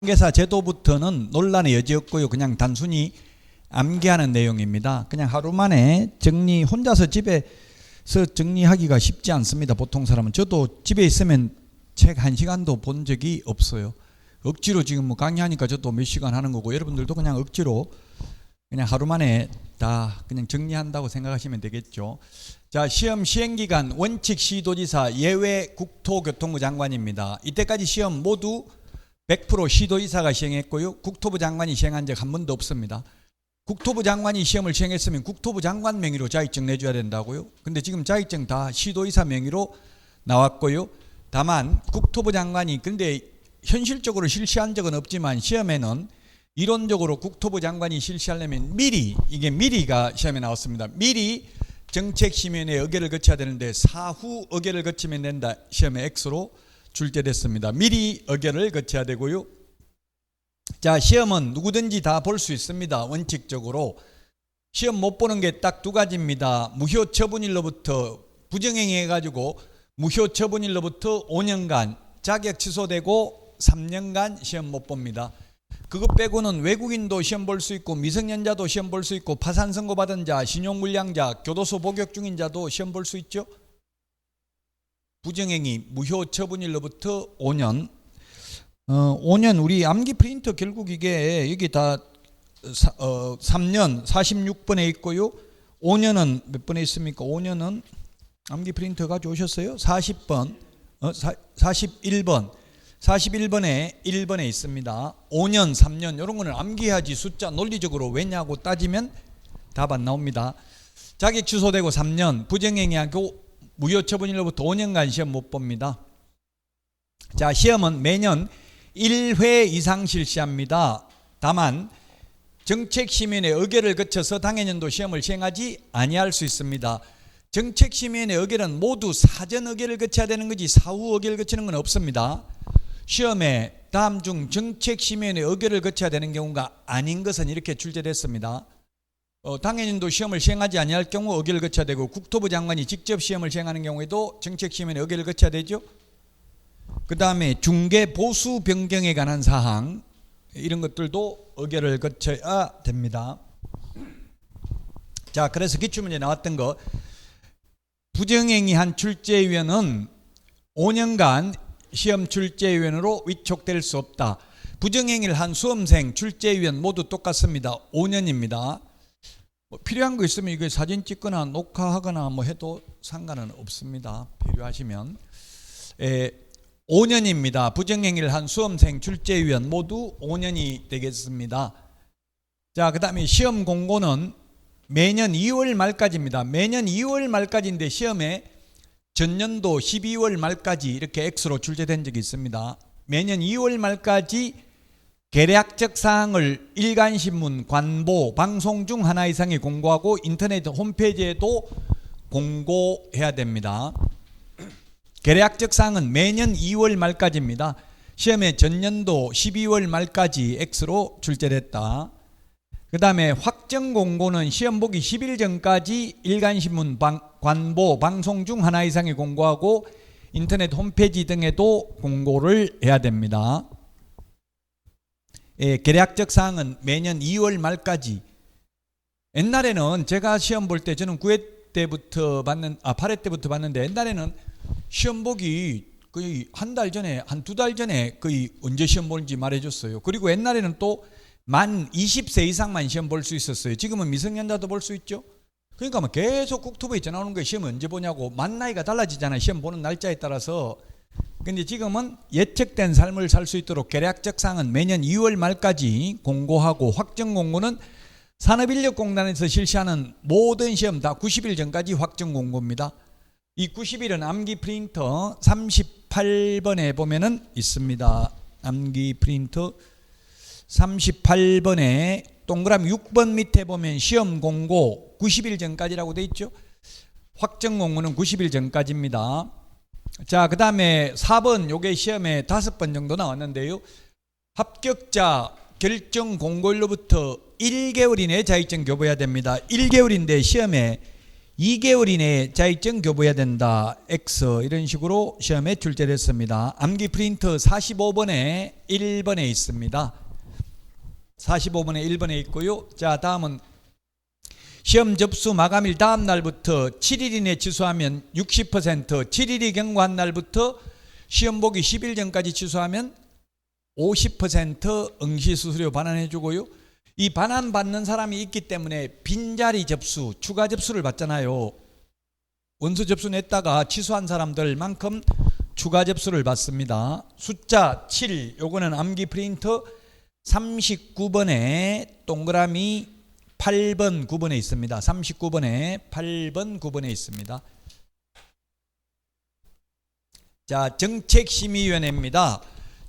회계사 제도부터는 논란의 여지 없고요. 그냥 단순히 암기하는 내용입니다. 그냥 하루 만에 정리, 혼자서 집에서 정리하기가 쉽지 않습니다. 보통 사람은. 저도 집에 있으면 책 1시간도 본 적이 없어요. 억지로 지금 뭐 강의하니까 저도 몇 시간 하는 거고, 여러분들도 그냥 억지로 그냥 하루 만에 다 그냥 정리한다고 생각하시면 되겠죠. 자, 시험 시행기간 원칙 시도지사 예외 국토교통부 장관입니다. 이때까지 시험 모두 100% 시도지사가 시행했고요. 국토부 장관이 시행한 적 한 번도 없습니다. 국토부 장관이 시험을 시행했으면 국토부 장관 명의로 자격증 내줘야 된다고요. 근데 지금 자격증 다 시도지사 명의로 나왔고요. 다만 국토부 장관이 근데 현실적으로 실시한 적은 없지만 시험에는 이론적으로 국토부 장관이 실시하려면 미리가 시험에 나왔습니다. 미리 정책심의위원회 의결을 거쳐야 되는데 사후 의결을 거치면 된다. 시험에 X로 출제됐습니다. 미리 의결을 거쳐야 되고요. 자, 시험은 누구든지 다 볼 수 있습니다. 원칙적으로. 시험 못 보는 게 딱 두 가지입니다. 무효 처분일로부터 부정행위해가지고 무효 처분일로부터 5년간 자격 취소되고 3년간 시험 못 봅니다. 그것 빼고는 외국인도 시험 볼 수 있고 미성년자도 시험 볼 수 있고 파산 선고받은 자, 신용불량자, 교도소 복역 중인 자도 시험 볼 수 있죠. 부정행위 무효 처분일로부터 5년. 5년 우리 암기 프린터 결국 이게 여기 다 3년 46번에 있고요. 5년은 몇 번에 있습니까? 5년은 암기 프린터 가져오셨어요? 40번, 41번. 41번에 1번에 있습니다. 5년, 3년 이런 거는 암기해야지 숫자 논리적으로 왜냐고 따지면 답 안 나옵니다. 자격 취소되고 3년, 부정행위하고 무효 처분일로부터 5년간 시험 못 봅니다. 자, 시험은 매년 1회 이상 실시합니다. 다만 정책심의위원회 의결을 거쳐서 당해년도 시험을 시행하지 아니할 수 있습니다. 정책심의위원회 의결은 모두 사전 의결을 거쳐야 되는 거지 사후 의결을 거치는 건 없습니다. 시험에 다음 중 정책심의위원회 의결을 거쳐야 되는 경우가 아닌 것은 이렇게 출제됐습니다. 당해년도 시험을 시행하지 아니할 경우 의결을 거쳐야 되고 국토부 장관이 직접 시험을 시행하는 경우에도 정책심의위원회 의결을 거쳐야 되죠. 그 다음에 중개 보수 변경에 관한 사항 이런 것들도 의결을 거쳐야 됩니다. 자, 그래서 기출문제 나왔던 거 부정행위한 출제위원은 5년간 시험 출제위원으로 위촉될 수 없다. 부정행위를 한 수험생 출제위원 모두 똑같습니다. 5년입니다. 필요한 거 있으면 이거 사진 찍거나 녹화하거나 뭐 해도 상관은 없습니다. 필요하시면 5년입니다. 부정행위를 한 수험생 출제위원 모두 5년이 되겠습니다. 자, 그 다음에 시험 공고는 매년 2월 말까지입니다. 매년 2월 말까지인데 시험에 전년도 12월 말까지 이렇게 X로 출제된 적이 있습니다. 매년 2월 말까지 계략적 사항을 일간신문, 관보, 방송 중 하나 이상이 공고하고 인터넷 홈페이지에도 공고해야 됩니다. 계략적 사항은 매년 2월 말까지입니다. 시험에 전년도 12월 말까지 X로 출제됐다. 그 다음에 확정 공고는 시험 보기 10일 전까지 일간신문, 관보, 방송 중 하나 이상이 공고하고 인터넷 홈페이지 등에도 공고를 해야 됩니다. 계략적 사항은 매년 2월 말까지. 옛날에는 제가 시험 볼 때 저는 9회 때부터 8회 때부터 봤는데 옛날에는 시험 보기 거의 한 달 전에, 한 두 달 전에 거의 언제 시험 보는지 말해줬어요. 그리고 옛날에는 또 만 20세 이상만 시험 볼 수 있었어요. 지금은 미성년자도 볼 수 있죠. 그러니까 뭐 계속 국토부에 전화 오는 거예요. 시험 언제 보냐고. 만 나이가 달라지잖아요. 시험 보는 날짜에 따라서. 근데 지금은 예측된 삶을 살 수 있도록 계략적 사항은 매년 2월 말까지 공고하고 확정 공고는 산업인력공단에서 실시하는 모든 시험 다 90일 전까지 확정 공고입니다. 이 90일은 암기 프린터 38번에 보면은 있습니다. 암기 프린터 38번에 동그라미 6번 밑에 보면 시험 공고 90일 전까지라고 돼 있죠. 확정 공고는 90일 전까지입니다. 자, 그 다음에 4번 요게 시험에 5번 정도 나왔는데요. 합격자 결정 공고일로부터 1개월 이내에 자격증 교부해야 됩니다. 1개월인데 시험에 2개월 이내에 자격증 교부해야 된다. X 이런 식으로 시험에 출제됐습니다. 암기 프린트 45번에 1번에 있습니다. 45번에 1번에 있고요. 자, 다음은 시험 접수 마감일 다음 날부터 7일 이내 취소하면 60%, 7일이 경과한 날부터 시험 보기 10일 전까지 취소하면 50% 응시 수수료 반환해 주고요. 이 반환 받는 사람이 있기 때문에 빈자리 접수, 추가 접수를 받잖아요. 원서 접수 냈다가 취소한 사람들만큼 추가 접수를 받습니다. 숫자 7, 요거는 암기 프린트 39번에 동그라미 8번, 9번에 있습니다. 39번에 8번, 9번에 있습니다. 자, 정책심의위원회입니다.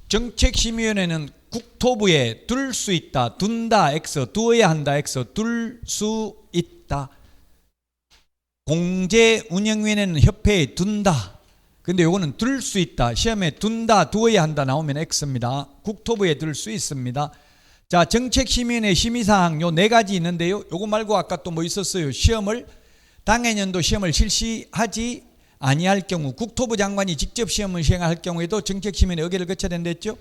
정책심의위원회는 국토부에 둘 수 있다, 둔다, X, 두어야 한다, X, 둘 수 있다. 공제운영위원회는 협회에 둔다. 근데 요거는 둘 수 있다. 시험에 둔다, 두어야 한다 나오면 X입니다. 국토부에 둘 수 있습니다. 자, 정책심의위원회 심의사항 요 4가지 있는데요. 요거 말고 아까 또 뭐 있었어요? 시험을 당해년도 시험을 실시하지 아니할 경우, 국토부 장관이 직접 시험을 시행할 경우에도 정책심의위원회 의결을 거쳐야 된댔죠.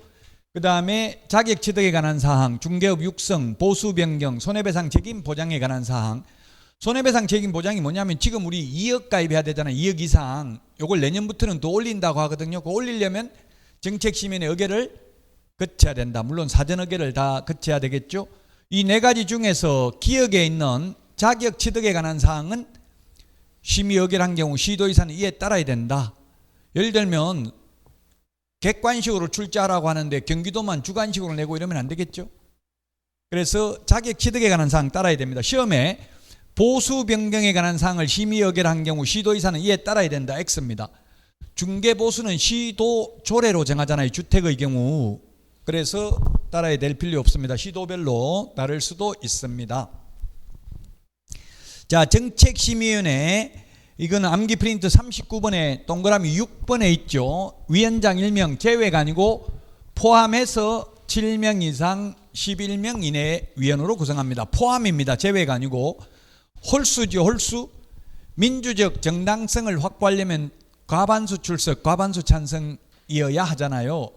그 다음에 자격 취득에 관한 사항, 중개업 육성, 보수 변경, 손해배상 책임 보장에 관한 사항. 손해배상 책임 보장이 뭐냐면 지금 우리 2억 가입해야 되잖아요. 2억 이상. 요걸 내년부터는 더 올린다고 하거든요. 그 올리려면 정책심의위원회 의결을 거쳐야 된다. 물론 사전 의결을 다 거쳐야 되겠죠. 이 4가지 중에서 기억에 있는 자격 취득에 관한 사항은 심의 의결한 경우 시도의사는 이에 따라야 된다. 예를 들면 객관식으로 출제하라고 하는데 경기도만 주관식으로 내고 이러면 안 되겠죠. 그래서 자격 취득에 관한 사항 따라야 됩니다. 시험에 보수 변경에 관한 사항을 심의 의결한 경우 시도의사는 이에 따라야 된다. X입니다. 중개보수는 시도 조례로 정하잖아요. 주택의 경우. 그래서 따라야 될 필요 없습니다. 시도별로 다를 수도 있습니다. 자, 정책심의위원회, 이거는 암기 프린트 39번에 동그라미 6번에 있죠. 위원장 1명 제외가 아니고 포함해서 7명 이상 11명 이내의 위원으로 구성합니다. 포함입니다. 제외가 아니고. 홀수죠. 홀수. 민주적 정당성을 확보하려면 과반수 출석, 과반수 찬성이어야 하잖아요.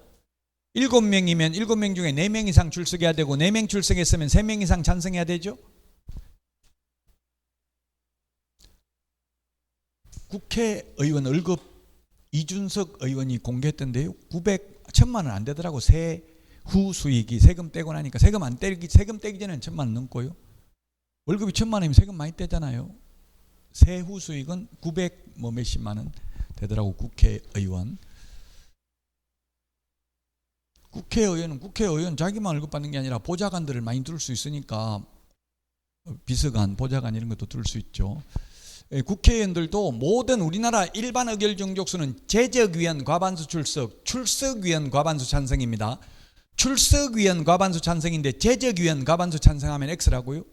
7명이면 7명 중에 4명 이상 출석해야 되고 4명 출석했으면 3명 이상 찬성해야 되죠. 국회의원 월급 이준석 의원이 공개했던데요. 1,000만 원 안 되더라고. 세후 수익이 세금 떼고 나니까 세금 떼기 전에는 1,000만 원 넘고요. 월급이 1,000만 원이면 세금 많이 떼잖아요. 세후 수익은 900 몇십만 원 되더라고. 국회의원. 국회의원 자기만 월급 받는 게 아니라 보좌관들을 많이 둘 수 있으니까 비서관, 보좌관 이런 것도 둘 수 있죠. 국회의원들도 모든 우리나라 일반 의결 정족수는 제적위원 과반수 출석, 출석위원 과반수 찬성입니다. 출석위원 과반수 찬성인데 제적위원 과반수 찬성하면 X라고요?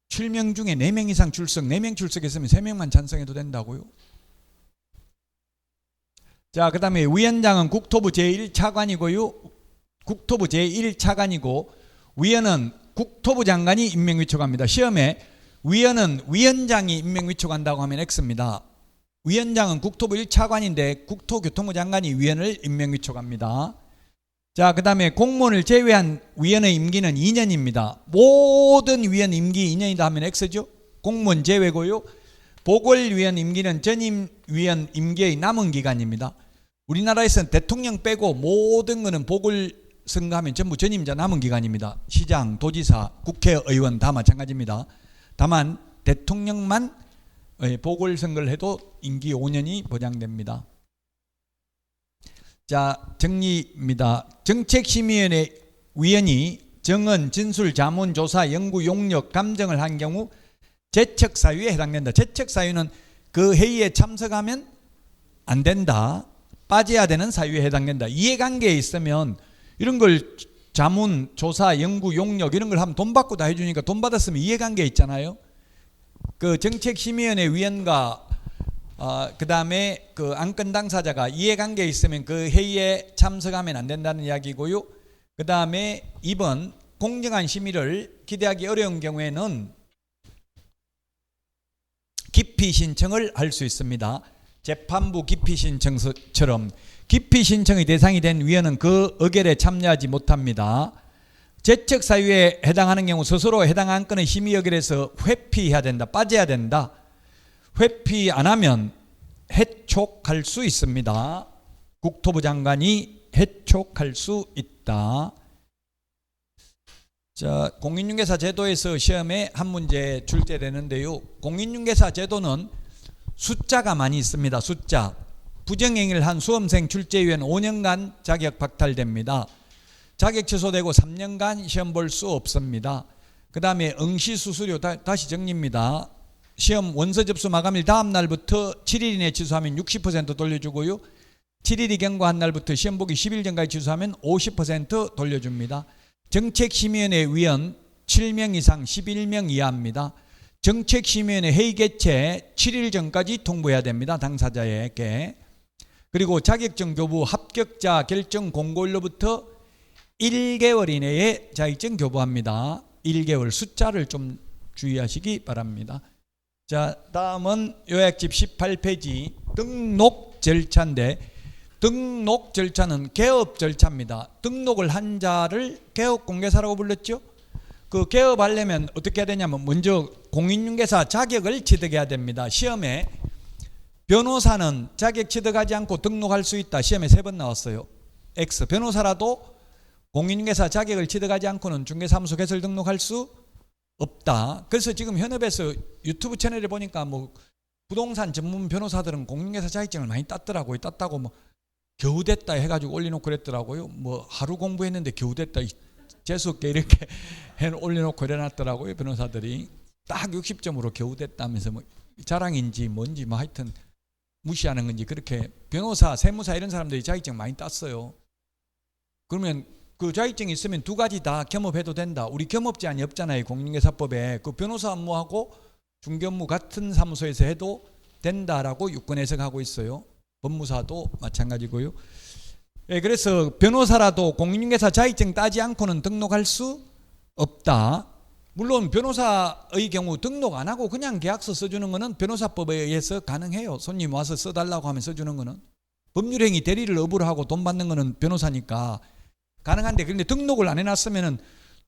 7명 중에 4명 이상 출석, 4명 출석했으면 3명만 찬성해도 된다고요? 자, 그 다음에 위원장은 국토부 제1차관이고요. 국토부 제1차관이고 위원은 국토부 장관이 임명위촉합니다. 시험에 위원은 위원장이 임명위촉한다고 하면 X입니다. 위원장은 국토부 1차관인데 국토교통부 장관이 위원을 임명위촉합니다. 자, 그 다음에 공무원을 제외한 위원의 임기는 2년입니다. 모든 위원 임기 2년이다 하면 X죠. 공무원 제외고요. 보궐위원 임기는 전임 위원 임기의 남은 기간입니다. 우리나라에서는 대통령 빼고 모든 거는 보궐선거 하면 전부 전임자 남은 기간입니다. 시장, 도지사, 국회의원 다 마찬가지입니다. 다만 대통령만 보궐선거를 해도 임기 5년이 보장됩니다. 자, 정리입니다. 정책심의위원회 위원이 정언, 진술, 자문, 조사, 연구, 용역, 감정을 한 경우 제척사유에 해당된다. 제척사유는 그 회의에 참석하면 안 된다. 빠져야 되는 사유에 해당된다. 이해관계에 있으면 이런 걸 자문, 조사, 연구, 용역 이런 걸 하면 돈 받고 다 해주니까 돈 받았으면 이해관계 있잖아요. 그 정책심의위원회 위원과 그 다음에 그 안건 당사자가 이해관계에 있으면 그 회의에 참석하면 안 된다는 이야기고요. 그 다음에 2번 공정한 심의를 기대하기 어려운 경우에는 기피 신청을 할 수 있습니다. 재판부 기피 신청처럼 기피 신청의 대상이 된 위원은 그 의결에 참여하지 못합니다. 재척 사유에 해당하는 경우 스스로 해당 안건의 심의 의결에서 회피해야 된다. 빠져야 된다. 회피 안 하면 해촉할 수 있습니다. 국토부 장관이 해촉할 수 있다. 자, 공인중개사 제도에서 시험에 한 문제 출제되는데요. 공인중개사 제도는 숫자가 많이 있습니다. 숫자. 부정행위를 한 수험생 출제위원 5년간 자격 박탈됩니다. 자격 취소되고 3년간 시험 볼 수 없습니다. 그 다음에 응시 수수료 다시 정리입니다. 시험 원서 접수 마감일 다음 날부터 7일 이내 취소하면 60% 돌려주고요. 7일이 경과한 날부터 시험 보기 10일 전까지 취소하면 50% 돌려줍니다. 정책심의위원회 위원 7명 이상 11명 이하입니다. 정책심의위원회 회의 개최 7일 전까지 통보해야 됩니다. 당사자에게. 그리고 자격증 교부 합격자 결정 공고일로부터 1개월 이내에 자격증 교부합니다. 1개월 숫자를 좀 주의하시기 바랍니다. 자, 다음은 요약집 18페이지 등록 절차인데 등록 절차는 개업 절차입니다. 등록을 한 자를 개업공개사라고 불렀죠. 그 개업하려면 어떻게 해야 되냐면 먼저 공인중개사 자격을 취득해야 됩니다. 시험에 변호사는 자격 취득하지 않고 등록할 수 있다. 시험에 3번 나왔어요. X. 변호사라도 공인중개사 자격을 취득하지 않고는 중개사무소 개설 등록할 수 없다. 그래서 지금 현업에서 유튜브 채널에 보니까 뭐 부동산 전문 변호사들은 공인중개사 자격증을 많이 땄더라고요. 땄다고 뭐 겨우 됐다 해가지고 올려놓고 그랬더라고요. 뭐 하루 공부했는데 겨우 됐다 재수없게 이렇게 올려놓고 이래놨더라고요. 변호사들이 딱 60점으로 겨우 됐다면서 뭐 자랑인지 뭔지 뭐 하여튼 무시하는 건지 그렇게 변호사, 세무사 이런 사람들이 자격증 많이 땄어요. 그러면 그 자격증이 있으면 2가지 다 겸업해도 된다. 우리 겸업 제한이 없잖아요. 공인중개사법에. 그 변호사 업무하고 중개업무 같은 사무소에서 해도 된다라고 유권 해석하고 있어요. 법무사도 마찬가지고요. 예, 그래서 변호사라도 공인중개사 자격증 따지 않고는 등록할 수 없다. 물론 변호사의 경우 등록 안 하고 그냥 계약서 써주는 거는 변호사법에 의해서 가능해요. 손님 와서 써달라고 하면 써주는 거는. 법률행위 대리를 업으로 하고 돈 받는 거는 변호사니까 가능한데, 그런데 등록을 안 해놨으면은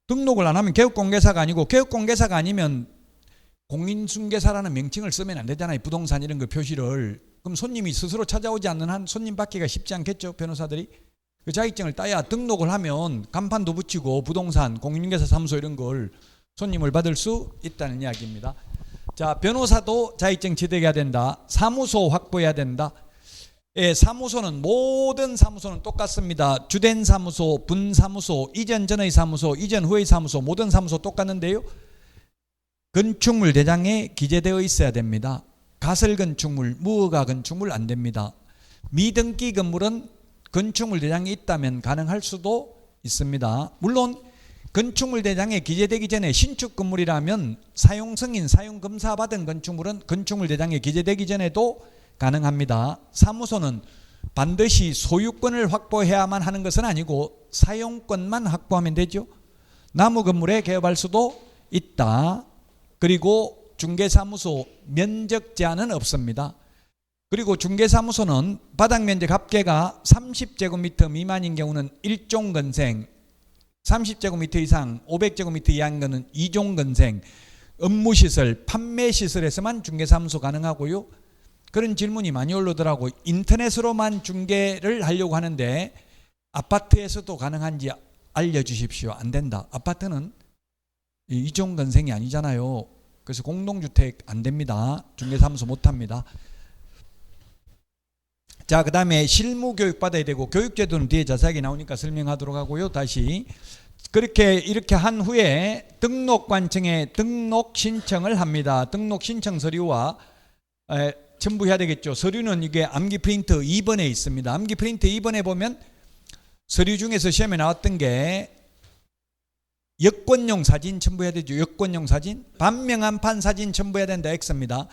등록을 안 하면 개업공개사가 아니고 개업공개사가 아니면 공인중개사라는 명칭을 쓰면 안 되잖아요. 부동산 이런 거 표시를. 그럼 손님이 스스로 찾아오지 않는 한 손님 받기가 쉽지 않겠죠. 변호사들이. 그 자격증을 따야 등록을 하면 간판도 붙이고 부동산, 공인중개사 사무소 이런 걸 손님을 받을 수 있다는 이야기입니다. 자, 변호사도 자격증 취득해야 된다. 사무소 확보해야 된다. 예, 사무소는 모든 사무소는 똑같습니다. 주된 사무소, 분사무소, 이전 전의 사무소, 이전 후의 사무소 모든 사무소 똑같는데요. 건축물 대장에 기재되어 있어야 됩니다. 가설 건축물, 무허가 건축물 안 됩니다. 미등기 건물은 건축물 대장에 있다면 가능할 수도 있습니다. 물론 건축물 대장에 기재되기 전에 신축 건물이라면 사용 승인, 사용 검사 받은 건축물은 건축물 대장에 기재되기 전에도 가능합니다. 사무소는 반드시 소유권을 확보해야만 하는 것은 아니고 사용권만 확보하면 되죠. 나무 건물에 개업할 수도 있다. 그리고 중개사무소 면적 제한은 없습니다. 그리고 중개사무소는 바닥면적 합계가 30제곱미터 미만인 경우는 1종 건생, 30제곱미터 이상 500제곱미터 이하인 것은 2종 건생, 업무시설, 판매시설에서만 중개사무소 가능하고요. 그런 질문이 많이 올라오더라고. 인터넷으로만 중개를 하려고 하는데 아파트에서도 가능한지 알려주십시오. 안 된다. 아파트는 이종 건생이 아니잖아요. 그래서 공동주택 안 됩니다. 중개사무소 못합니다. 자, 그 다음에 실무교육 받아야 되고 교육제도는 뒤에 자세하게 나오니까 설명하도록 하고요. 다시 이렇게 한 후에 등록관청에 등록 신청을 합니다. 등록 신청 서류와 첨부해야 되겠죠. 서류는 이게 암기 프린트 2번에 있습니다. 암기 프린트 2번에 보면 서류 중에서 시험에 나왔던 게 여권용 사진 첨부해야 되죠. 여권용 사진. 반명한판 사진 첨부해야 된다. X입니다.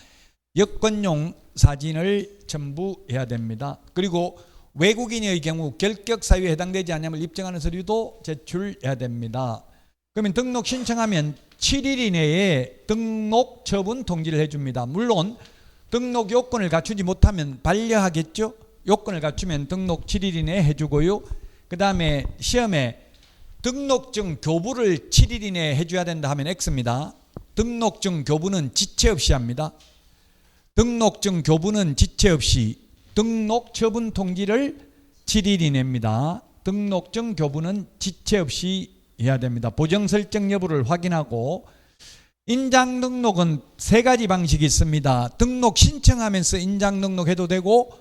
여권용 사진을 첨부해야 됩니다. 그리고 외국인의 경우 결격 사유에 해당되지 않냐면 입증하는 서류도 제출해야 됩니다. 그러면 등록 신청하면 7일 이내에 등록 처분 통지를 해줍니다. 물론 등록 요건을 갖추지 못하면 반려하겠죠. 요건을 갖추면 등록 7일 이내에 해주고요. 그 다음에 시험에 등록증 교부를 7일 이내에 해줘야 된다 하면 X입니다. 등록증 교부는 지체 없이 합니다. 등록증 교부는 지체 없이, 등록 처분 통지를 7일 이내입니다. 등록증 교부는 지체 없이 해야 됩니다. 보정 설정 여부를 확인하고, 인장 등록은 세 가지 방식이 있습니다. 등록 신청하면서 인장 등록해도 되고,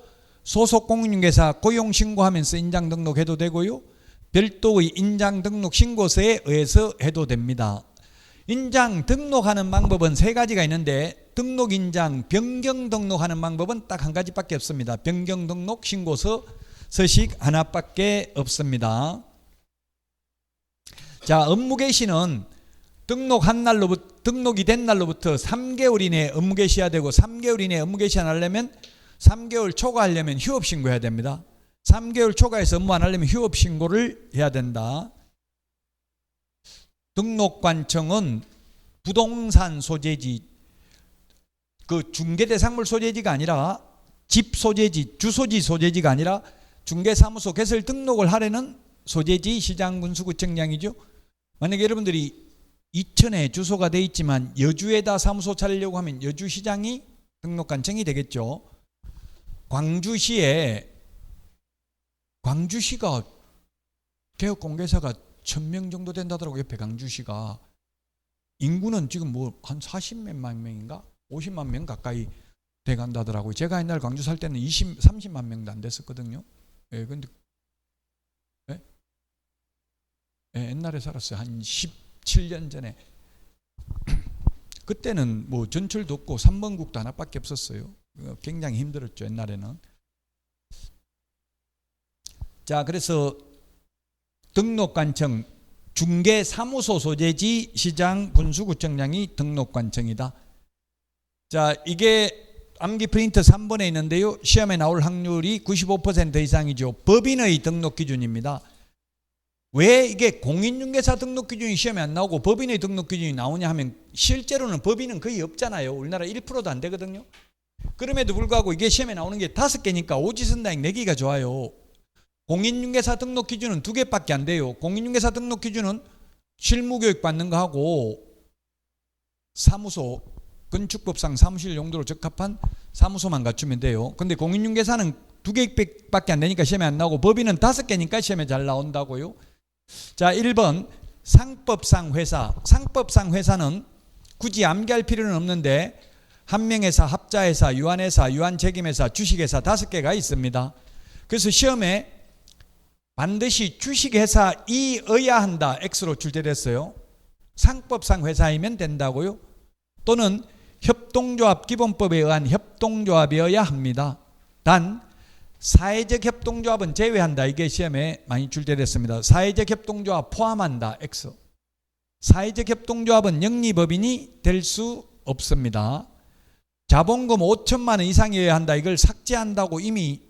소속 공인중개사 고용 신고하면서 인장 등록해도 되고요. 별도의 인장 등록 신고서에 의해서 해도 됩니다. 인장 등록하는 방법은 세 가지가 있는데, 등록 인장 변경 등록하는 방법은 딱 한 가지밖에 없습니다. 변경 등록 신고서 서식 하나밖에 없습니다. 자, 업무 개시는 등록한 날로부터, 등록이 된 날로부터 3개월 이내에 업무 개시해야 되고, 3개월 이내에 업무 개시 안 하려면 3개월 초과하려면 휴업 신고해야 됩니다. 3개월 초과해서 업무 안 하려면 휴업 신고를 해야 된다. 등록관청은 부동산 소재지, 그 중개대상물 소재지가 아니라 집 소재지, 주소지 소재지가 아니라 중개사무소 개설 등록을 하려는 소재지 시장군수구청장이죠. 만약에 여러분들이 이천에 주소가 돼 있지만 여주에다 사무소 차리려고 하면 여주시장이 등록관청이 되겠죠. 광주시가 개업공개사가 1000명 정도 된다더라고. 옆에 광주시가 인구는 지금 뭐 한 40몇 명인가 50만 명 가까이 돼간다더라고요. 제가 옛날 광주 살 때는 30만 명도 안 됐었거든요. 예, 근데 예? 예, 옛날에 살았어요. 한 17년 전에. 그때는 뭐 전철도 없고 3번국도 하나밖에 없었어요. 굉장히 힘들었죠, 옛날에는. 자, 그래서 등록관청, 중개사무소 소재지 시장 군수구청장이 등록관청이다. 자, 이게 암기 프린트 3번에 있는데요. 시험에 나올 확률이 95% 이상이죠. 법인의 등록 기준입니다. 왜 이게 공인중개사 등록 기준이 시험에 안 나오고 법인의 등록 기준이 나오냐 하면, 실제로는 법인은 거의 없잖아요. 우리나라 1%도 안 되거든요. 그럼에도 불구하고 이게 시험에 나오는 게 5개니까 오지선다행 내기가 좋아요. 공인중개사 등록 기준은 2개밖에 안 돼요. 공인중개사 등록 기준은 실무교육 받는 거 하고 사무소, 건축법상 사무실 용도로 적합한 사무소만 갖추면 돼요. 근데 공인중개사는 2개밖에 안 되니까 시험에 안 나오고, 법인은 5개니까 시험에 잘 나온다고요. 자, 1번 상법상 회사. 상법상 회사는 굳이 암기할 필요는 없는데 한명회사, 합자회사, 유한회사, 유한책임회사, 주식회사 5개가 있습니다. 그래서 시험에 반드시 주식회사이어야 한다. X로 출제됐어요. 상법상 회사이면 된다고요. 또는 협동조합 기본법에 의한 협동조합이어야 합니다. 단 사회적 협동조합은 제외한다. 이게 시험에 많이 출제됐습니다. 사회적 협동조합 포함한다. X. 사회적 협동조합은 영리법인이 될 수 없습니다. 자본금 5천만 원 이상이어야 한다. 이걸 삭제한다고 이미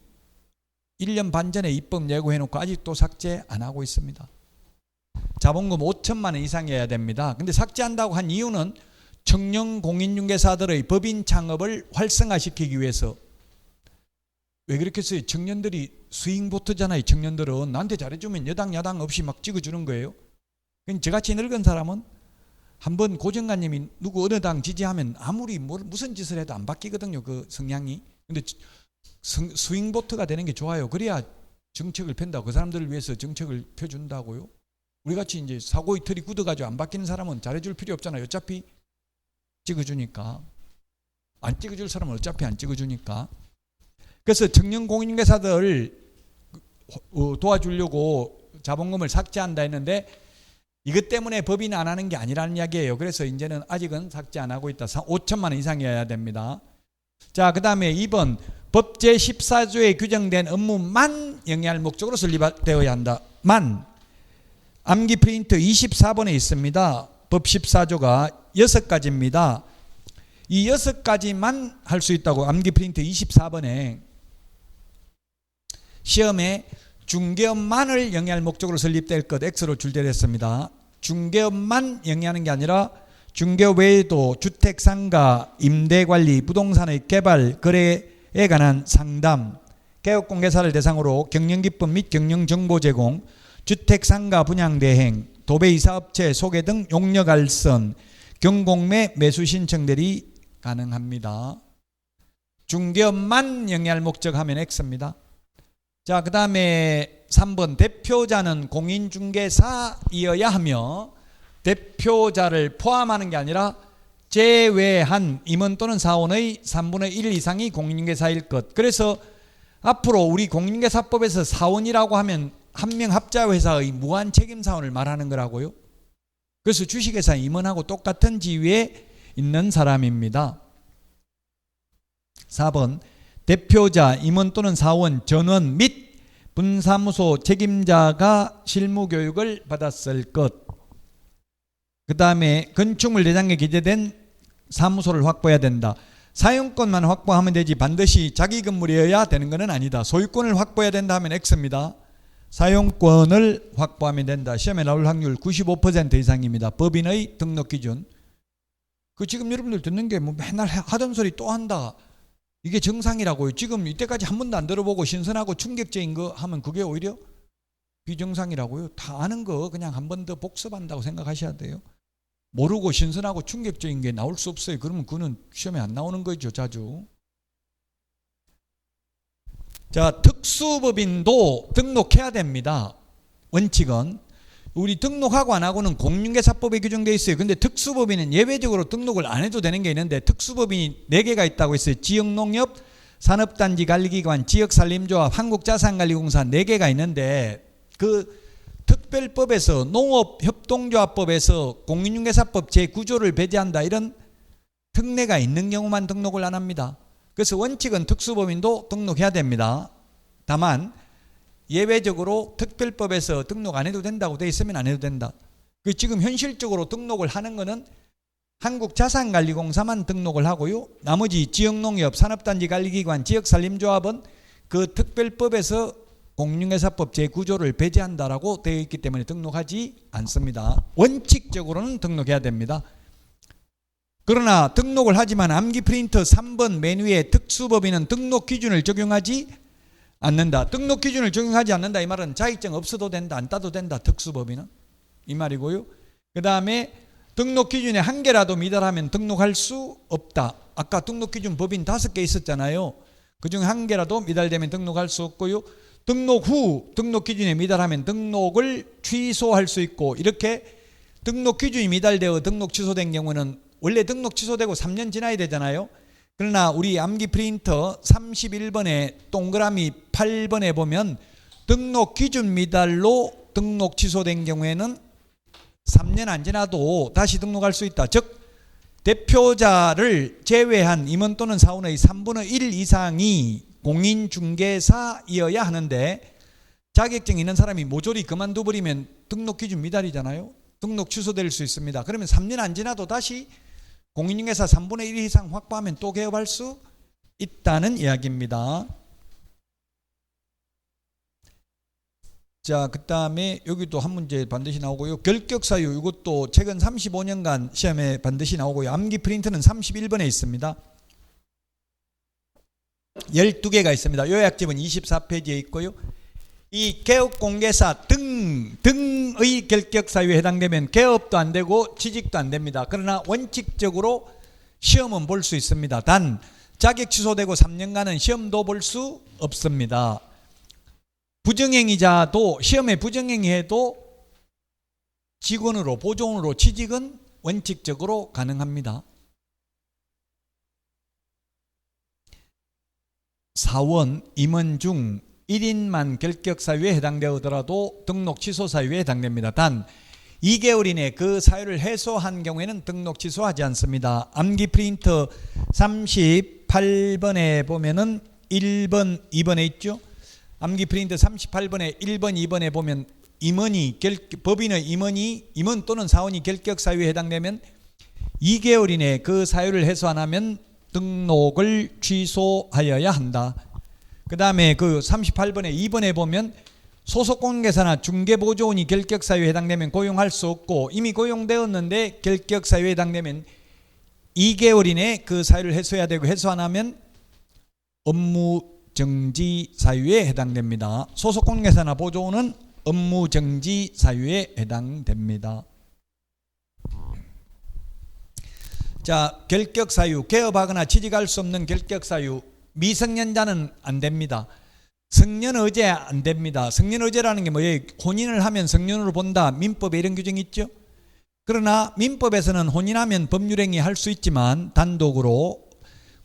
1년 반 전에 입법 예고해놓고 아직도 삭제 안 하고 있습니다. 자본금 5천만 원 이상이어야 됩니다. 근데 삭제한다고 한 이유는 청년 공인중개사들의 법인 창업을 활성화시키기 위해서. 왜 그렇게 했어요? 청년들이 스윙보트잖아요. 청년들은 나한테 잘해주면 여당 야당 없이 막 찍어주는 거예요. 저같이 늙은 사람은 한번 고정관님이 누구 어느 당 지지하면 아무리 무슨 짓을 해도 안 바뀌거든요. 그 성향이. 근데 스윙보트가 되는 게 좋아요. 그래야 정책을 편다고. 그 사람들을 위해서 정책을 펴준다고요. 우리같이 이제 사고의 틀이 굳어가지고 안 바뀌는 사람은 잘해줄 필요 없잖아요. 어차피 찍어주니까. 안 찍어줄 사람은 어차피 안 찍어주니까. 그래서 청년 공인중개사들 도와주려고 자본금을 삭제한다 했는데, 이것 때문에 법인 안 하는 게 아니라는 이야기예요. 그래서 이제는 아직은 삭제 안 하고 있다. 5천만 원 이상이어야 됩니다. 자, 그 다음에 2번 법 제14조에 규정된 업무만 영위할 목적으로 설립되어야 한다. 만. 암기 프린트 24번에 있습니다. 법 14조가 6가지입니다. 이 6가지만 할 수 있다고. 암기 프린트 24번에 시험에 중개업만을 영위할 목적으로 설립될 것 X로 출제됐습니다. 중개업만 영위하는 게 아니라 중개 외에도 주택 상가, 임대 관리, 부동산의 개발, 거래에 관한 상담, 개업 공개사를 대상으로 경영 기법 및 경영 정보 제공, 주택 상가 분양 대행, 도배 사업체 소개 등 용역 알선, 경공매 매수 신청들이 가능합니다. 중개업만 영위할 목적 하면 X입니다. 자, 그 다음에 3번 대표자는 공인중개사이어야 하며 대표자를 포함하는 게 아니라 제외한 임원 또는 사원의 3분의 1 이상이 공인중개사일 것. 그래서 앞으로 우리 공인중개사법에서 사원이라고 하면 한 명 합자회사의 무한 책임 사원을 말하는 거라고요. 그래서 주식회사 임원하고 똑같은 지위에 있는 사람입니다. 4번 대표자, 임원 또는 사원, 전원 및 분사무소 책임자가 실무교육을 받았을 것. 그 다음에 건축물 대장에 기재된 사무소를 확보해야 된다. 사용권만 확보하면 되지 반드시 자기 건물이어야 되는 것은 아니다. 소유권을 확보해야 된다 하면 X입니다. 사용권을 확보하면 된다. 시험에 나올 확률 95% 이상입니다. 법인의 등록 기준. 그 지금 여러분들 듣는 게 뭐 맨날 하던 소리 또 한다. 이게 정상이라고요. 지금 이때까지 한 번도 안 들어보고 신선하고 충격적인 거 하면 그게 오히려 비정상이라고요. 다 아는 거 그냥 한 번 더 복습한다고 생각하셔야 돼요. 모르고 신선하고 충격적인 게 나올 수 없어요. 그러면 그는 시험에 안 나오는 거죠, 자주. 자, 특수법인도 등록해야 됩니다. 원칙은. 우리 등록하고 안 하고는 공인중개사법에 규정되어 있어요. 근데 특수법인은 예외적으로 등록을 안 해도 되는 게 있는데 특수법인이 4개가 있다고 했어요. 지역농협, 산업단지 관리기관, 지역산림조합, 한국자산관리공사 4개가 있는데 그 특별법에서 농업협동조합법에서 공인중개사법 제9조를 배제한다 이런 특례가 있는 경우만 등록을 안 합니다. 그래서 원칙은 특수법인도 등록해야 됩니다. 다만 예외적으로 특별법에서 등록 안 해도 된다고 돼 있으면 안 해도 된다. 그 지금 현실적으로 등록을 하는 거는 한국자산관리공사만 등록을 하고요. 나머지 지역농협, 산업단지 관리기관, 지역산림조합은 그 특별법에서 공인중개사법 제9조를 배제한다라고 되어 있기 때문에 등록하지 않습니다. 원칙적으로는 등록해야 됩니다. 그러나 등록을 하지만 암기 프린터 3번 맨 위에 특수법인은 등록 기준을 적용하지 않는다. 등록 기준을 적용하지 않는다 이 말은 자격증 없어도 된다, 안 따도 된다. 특수법인은 이 말이고요. 그 다음에 등록 기준에 한 개라도 미달하면 등록할 수 없다. 아까 등록 기준 법인 5개 있었잖아요. 그중 한 개라도 미달되면 등록할 수 없고요. 등록 후 등록 기준에 미달하면 등록을 취소할 수 있고, 이렇게 등록 기준이 미달되어 등록 취소된 경우는 원래 등록 취소되고 3년 지나야 되잖아요. 그러나 우리 암기 프린터 31번에 동그라미 8번에 보면 등록 기준 미달로 등록 취소된 경우에는 3년 안 지나도 다시 등록할 수 있다. 즉 대표자를 제외한 임원 또는 사원의 3분의 1 이상이 공인중개사이어야 하는데 자격증 있는 사람이 모조리 그만둬버리면 등록 기준 미달이잖아요. 등록 취소될 수 있습니다. 그러면 3년 안 지나도 다시 공인중개사 3분의 1 이상 확보하면 또 개업할 수 있다는 이야기입니다. 자, 그 다음에 여기도 한 문제 반드시 나오고요. 결격사유, 이것도 최근 35년간 시험에 반드시 나오고요. 암기 프린트는 31번에 있습니다. 12개가 있습니다. 요약집은 24페이지에 있고요. 이 개업공개사 등의 결격사유에 해당되면 개업도 안 되고 취직도 안 됩니다. 그러나 원칙적으로 시험은 볼 수 있습니다. 단 자격 취소되고 3년간은 시험도 볼 수 없습니다. 부정행위자도 시험에 부정행위해도 직원으로 보조원으로 취직은 원칙적으로 가능합니다. 사원, 임원 중 1인만 결격 사유에 해당되더라도 등록 취소 사유에 해당됩니다. 단 2개월 이내 그 사유를 해소한 경우에는 등록 취소하지 않습니다. 암기 프린터 38번에 보면은 1번, 2번에 있죠. 암기 프린터 38번에 1번, 2번에 보면 법인의 임원 또는 사원이 결격 사유에 해당되면 2개월 이내 그 사유를 해소 안 하면 등록을 취소하여야 한다. 그 다음에 그 38번에 2번에 보면 소속공개사나 중개보조원이 결격사유에 해당되면 고용할 수 없고, 이미 고용되었는데 결격사유에 해당되면 2개월 이내에 그 사유를 해소해야 되고, 해소 안 하면 업무정지 사유에 해당됩니다. 소속공개사나 보조원은 업무정지 사유에 해당됩니다. 자, 결격사유, 개업하거나 취직할 수 없는 결격사유. 미성년자는 안 됩니다. 성년의제 안 됩니다. 성년의제라는 게 뭐예요? 혼인을 하면 성년으로 본다. 민법에 이런 규정이 있죠. 그러나 민법에서는 혼인하면 법률행위 할 수 있지만 단독으로,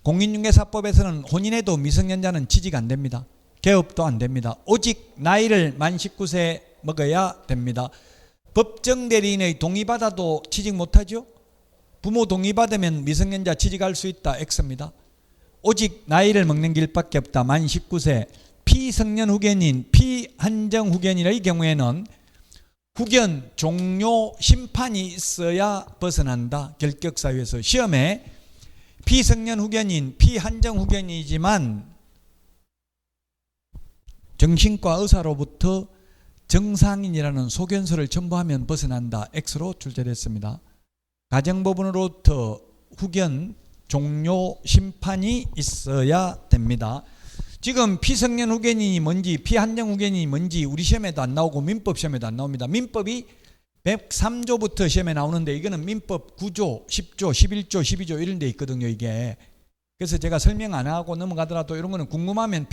공인중개사법에서는 혼인해도 미성년자는 취직 안 됩니다. 개업도 안 됩니다. 오직 나이를 만 19세 먹어야 됩니다. 법정대리인의 동의받아도 취직 못하죠. 부모 동의받으면 미성년자 취직할 수 있다. X입니다. 오직 나이를 먹는 길밖에 없다. 만 19세. 피성년 후견인, 피한정 후견인의 경우에는 후견 종료 심판이 있어야 벗어난다. 결격사유에서. 시험에 피성년 후견인, 피한정 후견인이지만 정신과 의사로부터 정상인이라는 소견서를 첨부하면 벗어난다. X로 출제됐습니다. 가정법원으로부터 후견 종료 심판이 있어야 됩니다. 지금 피성년 후견인이 뭔지, 피한정 후견인이 뭔지 우리 시험에도 안 나오고 민법 시험에도 안 나옵니다. 민법이 103조부터 시험에 나오는데 이거는 민법 9조, 10조, 11조, 12조 이런 데 있거든요, 이게. 그래서 제가 설명 안 하고 넘어가더라도 이런 거는 궁금하면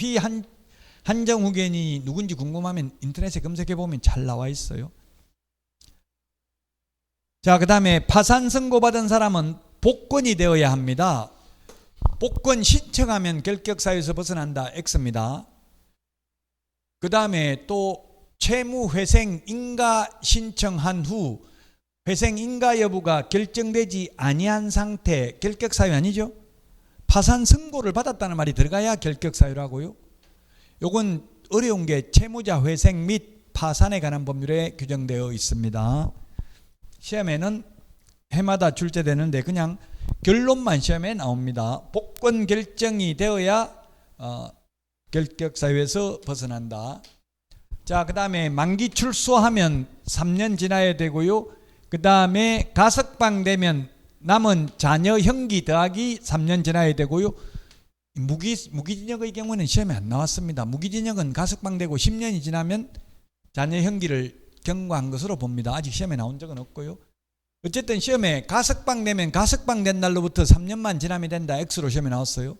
한정 후견인이 누군지 궁금하면 인터넷에 검색해 보면 잘 나와 있어요. 자, 그 다음에 파산 선고받은 사람은 복권이 되어야 합니다. 복권 신청하면 결격사유에서 벗어난다. X입니다. 그 다음에 또 채무회생 인가 신청한 후 회생 인가 여부가 결정되지 아니한 상태, 결격사유 아니죠? 파산 선고를 받았다는 말이 들어가야 결격사유라고요. 요건 어려운 게 채무자 회생 및 파산에 관한 법률에 규정되어 있습니다. 시험에는 해마다 출제되는데 그냥 결론만 시험에 나옵니다. 복권 결정이 되어야 결격사유에서 벗어난다. 자, 그 다음에 만기 출소하면 3년 지나야 되고요. 그 다음에 가석방 되면 남은 자녀 형기 더하기 3년 지나야 되고요. 무기징역의 경우는 시험에 안 나왔습니다. 무기징역은 가석방 되고 10년이 지나면 자녀 형기를 경과한 것으로 봅니다. 아직 시험에 나온 적은 없고요. 어쨌든 시험에 가석방 되면 가석방 된 날로부터 3년만 지나면 된다. X로 시험에 나왔어요.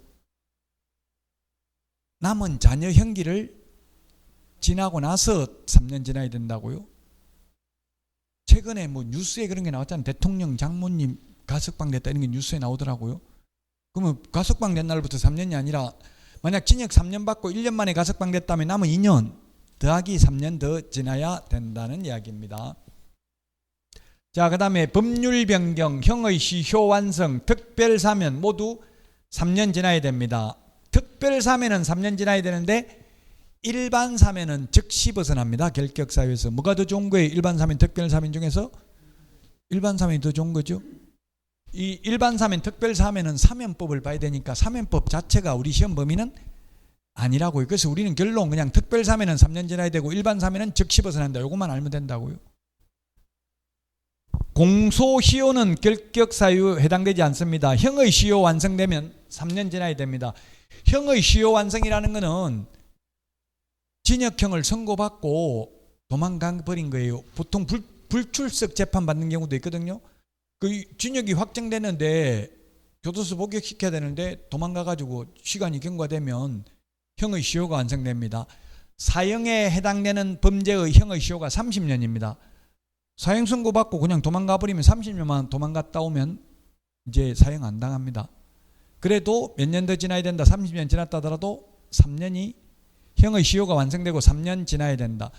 남은 자녀 형기를 지나고 나서 3년 지나야 된다고요. 최근에 뭐 뉴스에 그런 게 나왔잖아요. 대통령 장모님 가석방 됐다 이런 게 뉴스에 나오더라고요. 그러면 가석방 된 날부터 3년이 아니라 만약 징역 3년 받고 1년 만에 가석방 됐다면 남은 2년 더하기 3년 더 지나야 된다는 이야기입니다. 자, 그 다음에 법률 변경, 형의시, 효완성, 특별사면 모두 3년 지나야 됩니다. 특별사면은 3년 지나야 되는데 일반사면은 즉시 벗어납니다. 결격사유에서. 뭐가 더 좋은 거예요? 일반사면, 특별사면 중에서? 일반사면이 더 좋은 거죠. 이 일반사면, 특별사면은 사면법을 봐야 되니까 사면법 자체가 우리 시험 범위는 아니라고요. 그래서 우리는 결론 그냥 특별사면은 3년 지나야 되고 일반사면은 즉시 벗어난다. 요것만 알면 된다고요. 공소시효는 결격사유 해당되지 않습니다. 형의시효 완성되면 3년 지나야 됩니다. 형의시효 완성이라는 것은 징역형을 선고받고 도망가 버린 거예요. 보통 불출석 재판 받는 경우도 있거든요. 그 징역이 확정되는데 교도소 복역시켜야 되는데 도망가가지고 시간이 경과되면 형의시효가 완성됩니다. 사형에 해당되는 범죄의 형의시효가 30년입니다. 사형 선고받고 그냥 도망가 버리면 30년만 도망갔다 오면 이제 사형 안 당합니다. 그래도 몇 년 더 지나야 된다. 30년 지났다 하더라도 3년이 형의 시효가 완성되고 3년 지나야 된다.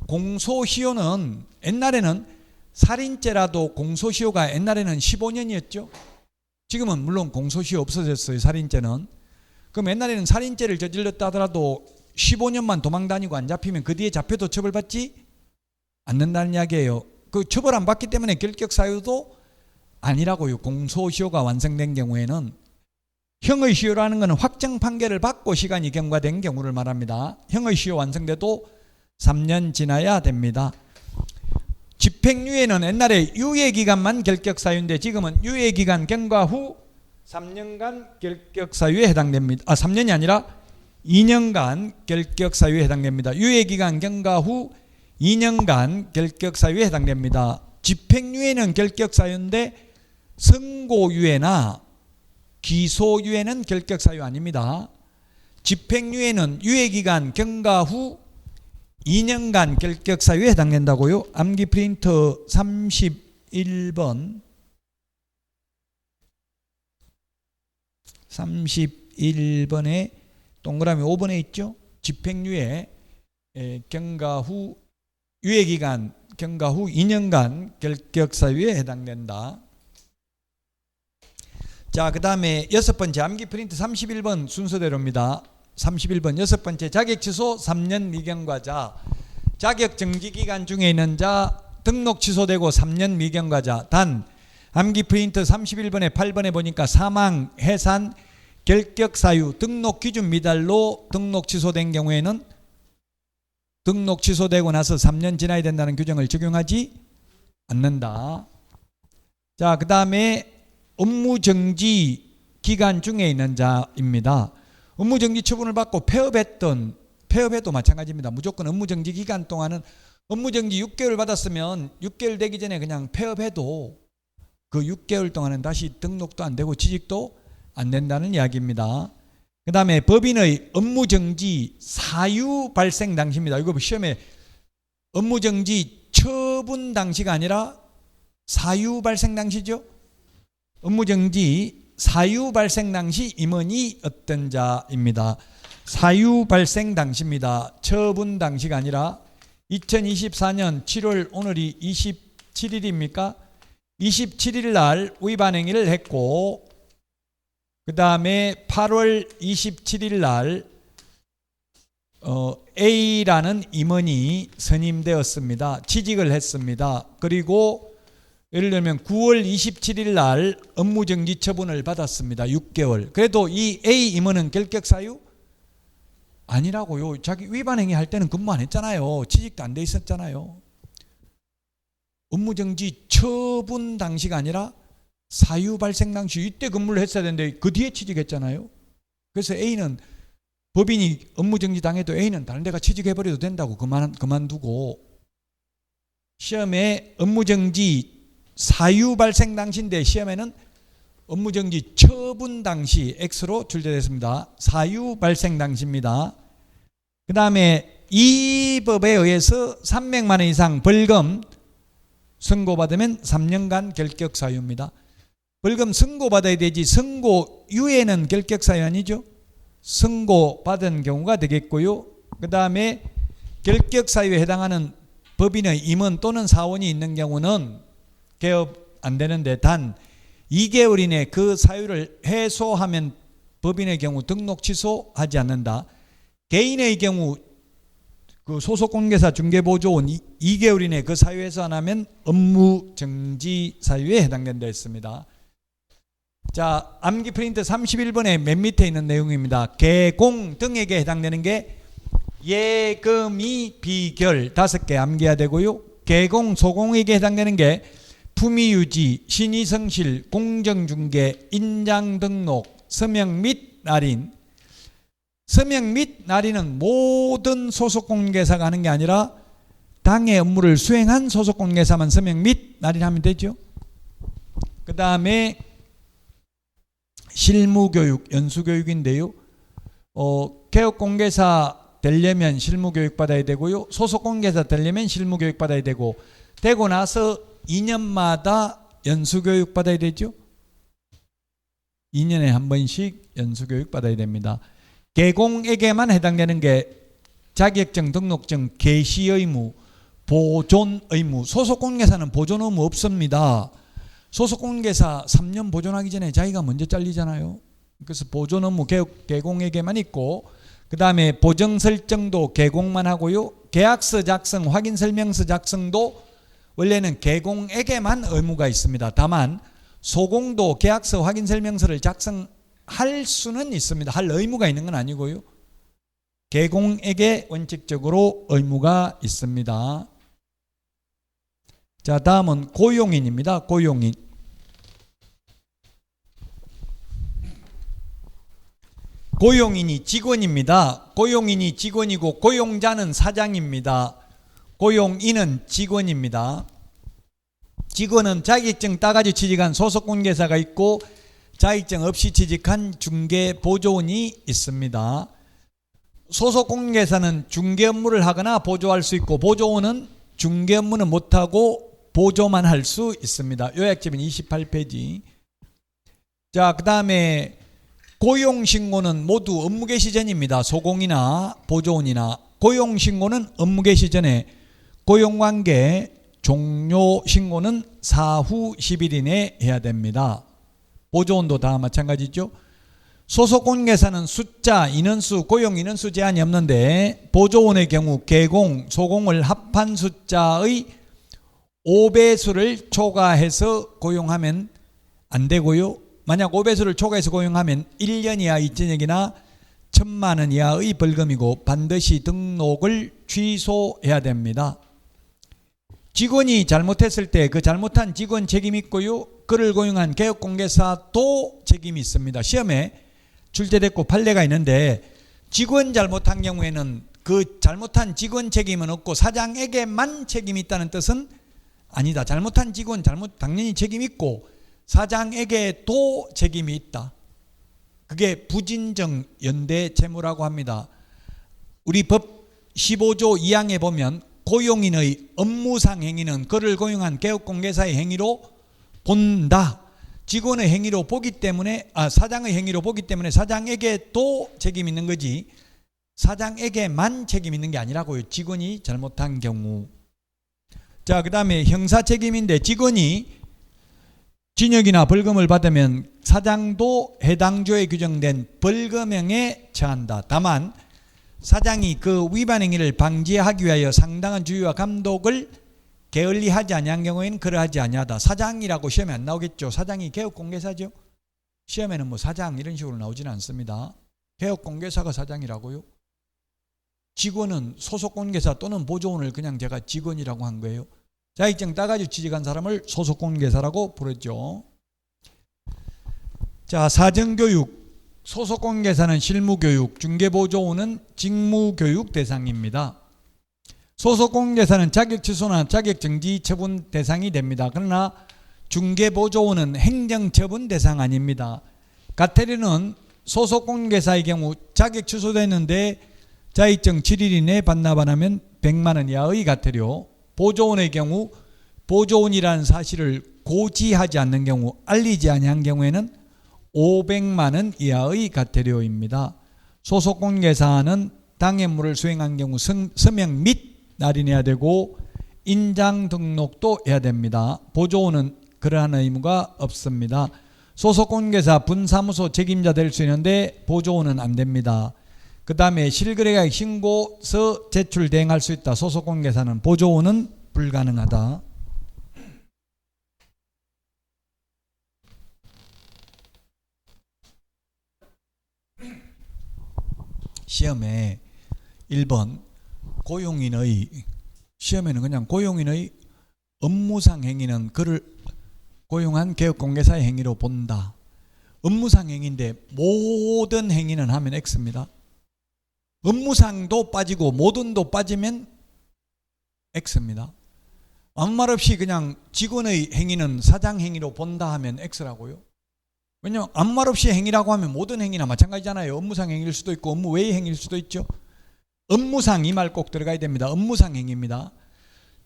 공소시효는 옛날에는 살인죄라도 공소시효가 옛날에는 15년이었죠. 지금은 물론 공소시효 없어졌어요. 살인죄는. 그럼 옛날에는 살인죄를 저질렀다 하더라도 15년만 도망다니고 안 잡히면 그 뒤에 잡혀도 처벌받지 않는다는 이야기예요. 그 처벌 안 받기 때문에 결격사유도 아니라고요. 공소시효가 완성된 경우에는. 형의시효라는 것은 확정 판결을 받고 시간이 경과된 경우를 말합니다. 형의시효 완성돼도 3년 지나야 됩니다. 집행유예는 옛날에 유예기간만 결격사유인데 지금은 유예기간 경과 후 3년간 결격사유에 해당됩니다. 3년이 아니라 2년간 결격사유에 해당됩니다. 유예기간 경과 후 2년간 결격사유에 해당됩니다. 집행유예는 결격사유인데 선고유예나 기소유예는 결격사유 아닙니다. 집행유예는 유예기간 경과 후 2년간 결격사유에 해당된다고요. 암기 프린터 31번 31번에 동그라미 5번에 있죠. 집행유예 경과 후 유예기간 경과 후 2년간 결격사유에 해당된다. 자, 그 다음에 6번째 암기 프린트 31번 순서대로입니다. 31번 6번째 자격취소 3년 미경과자. 자격정지기간 중에 있는 자 등록 취소되고 3년 미경과자. 단 암기 프린트 31번에 8번에 보니까 사망, 해산, 결격사유, 등록기준 미달로 등록 취소된 경우에는 등록 취소되고 나서 3년 지나야 된다는 규정을 적용하지 않는다. 자, 그 다음에 업무정지 기간 중에 있는 자입니다. 업무정지 처분을 받고 폐업해도 마찬가지입니다. 무조건 업무정지 기간 동안은 업무정지 6개월 받았으면 6개월 되기 전에 그냥 폐업해도 그 6개월 동안은 다시 등록도 안 되고 취직도 안 된다는 이야기입니다. 그 다음에 법인의 업무정지 사유 발생 당시입니다. 이거 시험에 업무정지 처분 당시가 아니라 사유 발생 당시죠. 업무정지 사유 발생 당시 임원이 어떤 자입니다. 사유 발생 당시입니다. 처분 당시가 아니라 2024년 7월 오늘이 27일입니까? 27일 날 위반 행위를 했고 그 다음에 8월 27일 날 A라는 임원이 선임되었습니다. 취직을 했습니다. 그리고 예를 들면 9월 27일 날 업무정지 처분을 받았습니다. 6개월. 그래도 이 A 임원은 결격사유? 아니라고요. 자기 위반행위 할 때는 근무 안 했잖아요. 취직도 안 돼 있었잖아요. 업무정지 처분 당시가 아니라 사유 발생 당시 이때 근무를 했어야 되는데 그 뒤에 취직했잖아요. 그래서 A는 법인이 업무정지 당해도 A는 다른 데가 취직해버려도 된다고 그만두고 시험에 업무정지 사유 발생 당시인데 시험에는 업무정지 처분 당시 X로 출제됐습니다. 사유 발생 당시입니다. 그 다음에 이 법에 의해서 300만 원 이상 벌금 선고받으면 3년간 결격사유입니다. 벌금 선고받아야 되지 선고유예는 결격사유 아니죠. 선고받은 경우가 되겠고요. 그 다음에 결격사유에 해당하는 법인의 임원 또는 사원이 있는 경우는 개업 안 되는데 단 2개월 이내 그 사유를 해소하면 법인의 경우 등록 취소하지 않는다. 개인의 경우 그 소속공개사 중개보조원 2개월 이내 그 사유 해소 안 하면 업무정지 사유에 해당된다 했습니다. 자, 암기 프린트 31번에 맨 밑에 있는 내용입니다. 개공 등에게 해당되는 게 예금이 비결 5개 암기해야 되고요. 개공 소공에게 해당되는 게 품위유지, 신의성실, 공정중개, 인장등록, 서명 및 날인. 서명 및 날인은 모든 소속공개사가 하는 게 아니라 당의 업무를 수행한 소속공개사만 서명 및 날인하면 되죠. 그 다음에 실무교육, 연수교육인데요. 개업공개사 되려면 실무교육 받아야 되고요. 소속공개사 되려면 실무교육 받아야 되고 되고 나서 2년마다 연수교육 받아야 되죠. 2년에 한 번씩 연수교육 받아야 됩니다. 개공에게만 해당되는 게 자격증, 등록증, 개시 의무, 보존 의무. 소속공개사는 보존 의무 없습니다. 소속공개사 3년 보존하기 전에 자기가 먼저 잘리잖아요. 그래서 보존 의무 개공에게만 있고 그 다음에 보정 설정도 개공만 하고요. 계약서 작성, 확인 설명서 작성도 원래는 개공에게만 의무가 있습니다. 다만 소공도 계약서 확인 설명서를 작성할 수는 있습니다. 할 의무가 있는 건 아니고요. 개공에게 원칙적으로 의무가 있습니다. 자, 다음은 고용인입니다. 고용인. 고용인이 직원입니다. 고용인이 직원이고 고용자는 사장입니다. 고용인은 직원입니다. 직원은 자격증 따가지고 취직한 소속공개사가 있고 자격증 없이 취직한 중개보조원이 있습니다. 소속공개사는 중개 업무를 하거나 보조할 수 있고 보조원은 중개 업무는 못하고 보조만 할 수 있습니다. 요약집은 28페이지. 자, 그 다음에 고용신고는 모두 업무 개시 전입니다. 소공이나 보조원이나. 고용신고는 업무 개시 전에, 고용관계 종료 신고는 사후 10일 이내에 해야 됩니다. 보조원도 다 마찬가지죠. 소속공개사는 숫자, 인원수, 고용 인원수 제한이 없는데 보조원의 경우 개공, 소공을 합한 숫자의 5배수를 초과해서 고용하면 안 되고요. 만약 5배수를 초과해서 고용하면 1년 이하 이전역이나 1,000만 원 이하의 벌금이고 반드시 등록을 취소해야 됩니다. 직원이 잘못했을 때 그 잘못한 직원 책임이 있고요. 그를 고용한 개업공개사도 책임이 있습니다. 시험에 출제됐고 판례가 있는데 직원 잘못한 경우에는 그 잘못한 직원 책임은 없고 사장에게만 책임이 있다는 뜻은 아니다. 잘못한 직원 당연히 책임이 있고 사장에게도 책임이 있다. 그게 부진정 연대 채무라고 합니다. 우리 법 15조 2항에 보면 고용인의 업무상 행위는 그를 고용한 개업공개사의 행위로 본다. 직원의 행위로 보기 때문에 사장의 행위로 보기 때문에 사장에게도 책임 있는 거지 사장에게만 책임 있는 게 아니라고요. 직원이 잘못한 경우. 자, 그 다음에 형사책임인데 직원이 징역이나 벌금을 받으면 사장도 해당 조에 규정된 벌금형에 처한다. 다만 사장이 그 위반 행위를 방지하기 위하여 상당한 주의와 감독을 게을리하지 아니한 경우에는 그러하지 아니하다. 사장이라고 시험에 안 나오겠죠. 사장이 개업공개사죠. 시험에는 뭐 사장 이런 식으로 나오지는 않습니다. 개업공개사가 사장이라고요. 직원은 소속공개사 또는 보조원을 그냥 제가 직원이라고 한 거예요. 자격증 따가지고 취직한 사람을 소속공개사라고 부르죠. 자, 사정교육. 소속공개사는 실무교육, 중개보조원은 직무교육 대상입니다. 소속공개사는 자격취소나 자격정지 처분 대상이 됩니다. 그러나 중개보조원은 행정처분 대상 아닙니다. 가태료는 소속공개사의 경우 자격 취소됐는데 자격증 7일 이내에 반납 안 하면 100만 원 이하의 가태료, 보조원의 경우 보조원이라는 사실을 고지하지 않는 경우, 알리지 아니한 경우에는 500만 원 이하의 가태료입니다. 소속공개사는 당해물을 수행한 경우 서명 및 날인해야 되고 인장 등록도 해야 됩니다. 보조원은 그러한 의무가 없습니다. 소속공개사 분사무소 책임자 될 수 있는데 보조원은 안 됩니다. 그 다음에 실거래가액 신고서 제출 대행할 수 있다. 소속공개사는. 보조원은 불가능하다. 시험에 1번 고용인의, 시험에는 그냥 고용인의 업무상 행위는 그를 고용한 개업공개사의 행위로 본다. 업무상 행위인데 모든 행위는 하면 X입니다. 업무상도 빠지고 모든도 빠지면 X입니다. 아무 말 없이 그냥 직원의 행위는 사장 행위로 본다 하면 X라고요. 왜냐하면 아무 말 없이 행위라고 하면 모든 행위나 마찬가지잖아요. 업무상 행위일 수도 있고 업무 외의 행위일 수도 있죠. 업무상 이 말 꼭 들어가야 됩니다. 업무상 행위입니다.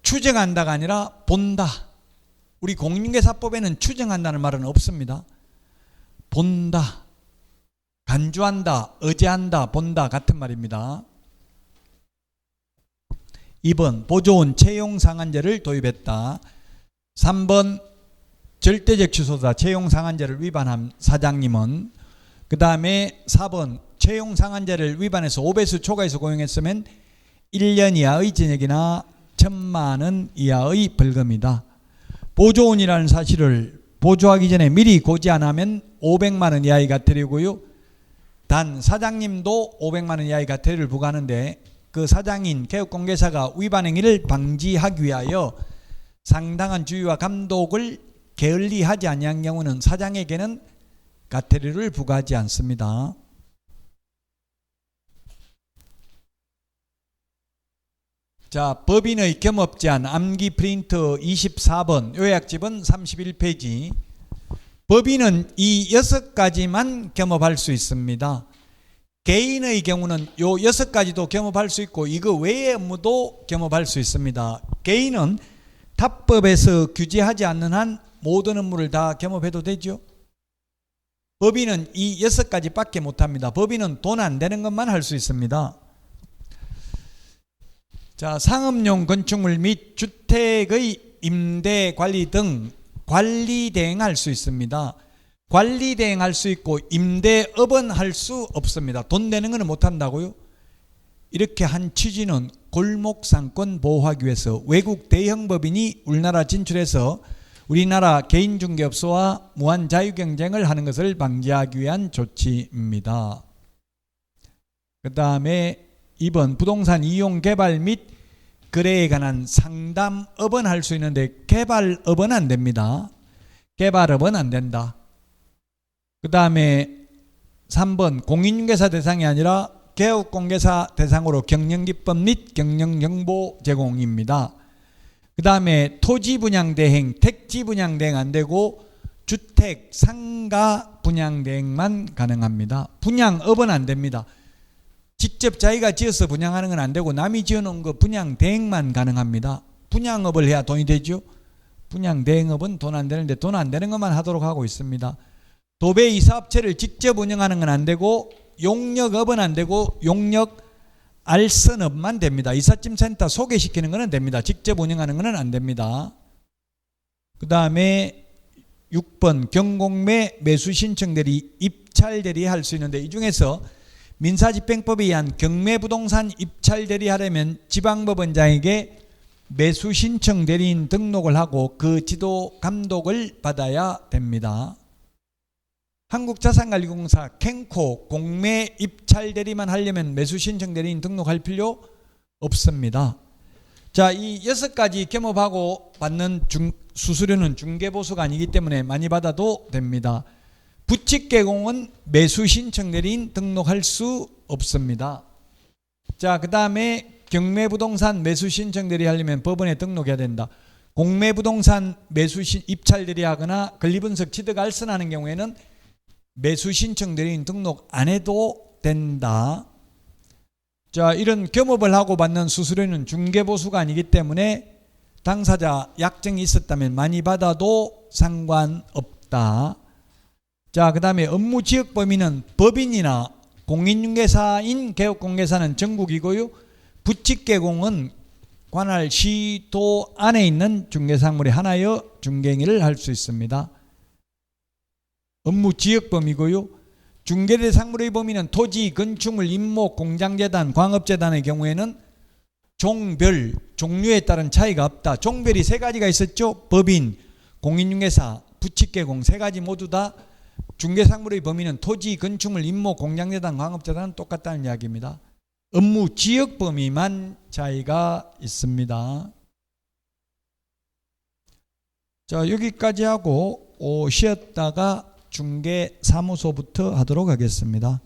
추정한다가 아니라 본다. 우리 공인중개사법에는 추정한다는 말은 없습니다. 본다, 간주한다, 의지한다, 본다 같은 말입니다. 2번 보조원 채용상한제를 도입했다. 3번 절대적 취소다. 채용상한제를 위반한 사장님은. 그 다음에 4번 채용상한제를 위반해서 5배수 초과해서 고용했으면 1년 이하의 징역이나 1,000만 원 이하의 벌금이다. 보조원이라는 사실을 보조하기 전에 미리 고지 안 하면 500만 원 이하의 가태료고요. 단 사장님도 500만 원 이하의 과태료를 부과하는데 그 사장인 개업공개사가 위반 행위를 방지하기 위하여 상당한 주의와 감독을 게을리하지 아니한 경우는 사장에게는 과태료를 부과하지 않습니다. 자, 법인의 겸업제한 암기 프린터 24번 요약집은 31페이지. 법인은 이 6가지만 겸업할 수 있습니다. 개인의 경우는 요 6가지도 겸업할 수 있고 이거 외의 업무도 겸업할 수 있습니다. 개인은 탑법에서 규제하지 않는 한 모든 업무를 다 겸업해도 되죠. 법인은 이 6가지밖에 못합니다. 법인은 돈 안 되는 것만 할 수 있습니다. 자, 상업용 건축물 및 주택의 임대 관리 등 관리 대행할 수 있습니다. 관리 대행할 수 있고 임대업은 할 수 없습니다. 돈 되는 것은 못한다고요? 이렇게 한 취지는 골목상권 보호하기 위해서 외국 대형 법인이 우리나라 진출해서 우리나라 개인중개업소와 무한 자유경쟁을 하는 것을 방지하기 위한 조치입니다. 그 다음에 2번 부동산 이용 개발 및 거래에 관한 상담업은 할 수 있는데 개발업은 안 됩니다. 개발업은 안 된다. 그 다음에 3번 공인중개사 대상이 아니라 개업공개사 대상으로 경영기법 및 경영정보 제공입니다. 그 다음에 토지 분양 대행, 택지 분양 대행 안 되고 주택, 상가 분양 대행만 가능합니다. 분양업은 안 됩니다. 직접 자기가 지어서 분양하는 건 안 되고 남이 지어놓은 거 분양 대행만 가능합니다. 분양업을 해야 돈이 되죠. 분양 대행업은 돈 안 되는데 돈 안 되는 것만 하도록 하고 있습니다. 도배 이사업체를 직접 운영하는 건 안 되고 용역업은 안 되고 용역 알선업만 됩니다. 이삿짐센터 소개시키는 것은 됩니다. 직접 운영하는 것은 안 됩니다. 그 다음에 6번 경공매 매수 신청 대리, 입찰 대리 할 수 있는데 이 중에서 민사집행법에 의한 경매부동산 입찰 대리 하려면 지방법원장에게 매수 신청 대리인 등록을 하고 그 지도 감독을 받아야 됩니다. 한국자산관리공사 캔코 공매 입찰 대리만 하려면 매수 신청 대리인 등록할 필요 없습니다. 자, 이 6가지 겸업하고 받는 수수료는 중개보수가 아니기 때문에 많이 받아도 됩니다. 부칙개공은 매수 신청 대리인 등록할 수 없습니다. 자, 그 다음에 경매부동산 매수 신청 대리 하려면 법원에 등록해야 된다. 공매부동산 매수 입찰 대리 하거나 권리분석 취득 알선하는 경우에는 매수 신청 대리인 등록 안 해도 된다. 자, 이런 겸업을 하고 받는 수수료는 중개보수가 아니기 때문에 당사자 약정이 있었다면 많이 받아도 상관없다. 자, 그 다음에 업무 지역 범위는 법인이나 공인중개사인 개업공개사는 전국이고요. 부칙개공은 관할 시도 안에 있는 중개사물에 하나여 중개행위를 할 수 있습니다. 업무 지역 범위고요. 중개대상물의 범위는 토지, 건축물, 임목, 공장재단, 광업재단의 경우에는 종별, 종류에 따른 차이가 없다. 종별이 3가지가 있었죠. 법인, 공인중개사, 부칙개공 3가지 모두 다 중개상물의 범위는 토지, 건축물, 임목, 공장재단, 광업재단은 똑같다는 이야기입니다. 업무 지역 범위만 차이가 있습니다. 자, 여기까지 하고 쉬었다가 중개사무소부터 하도록 하겠습니다.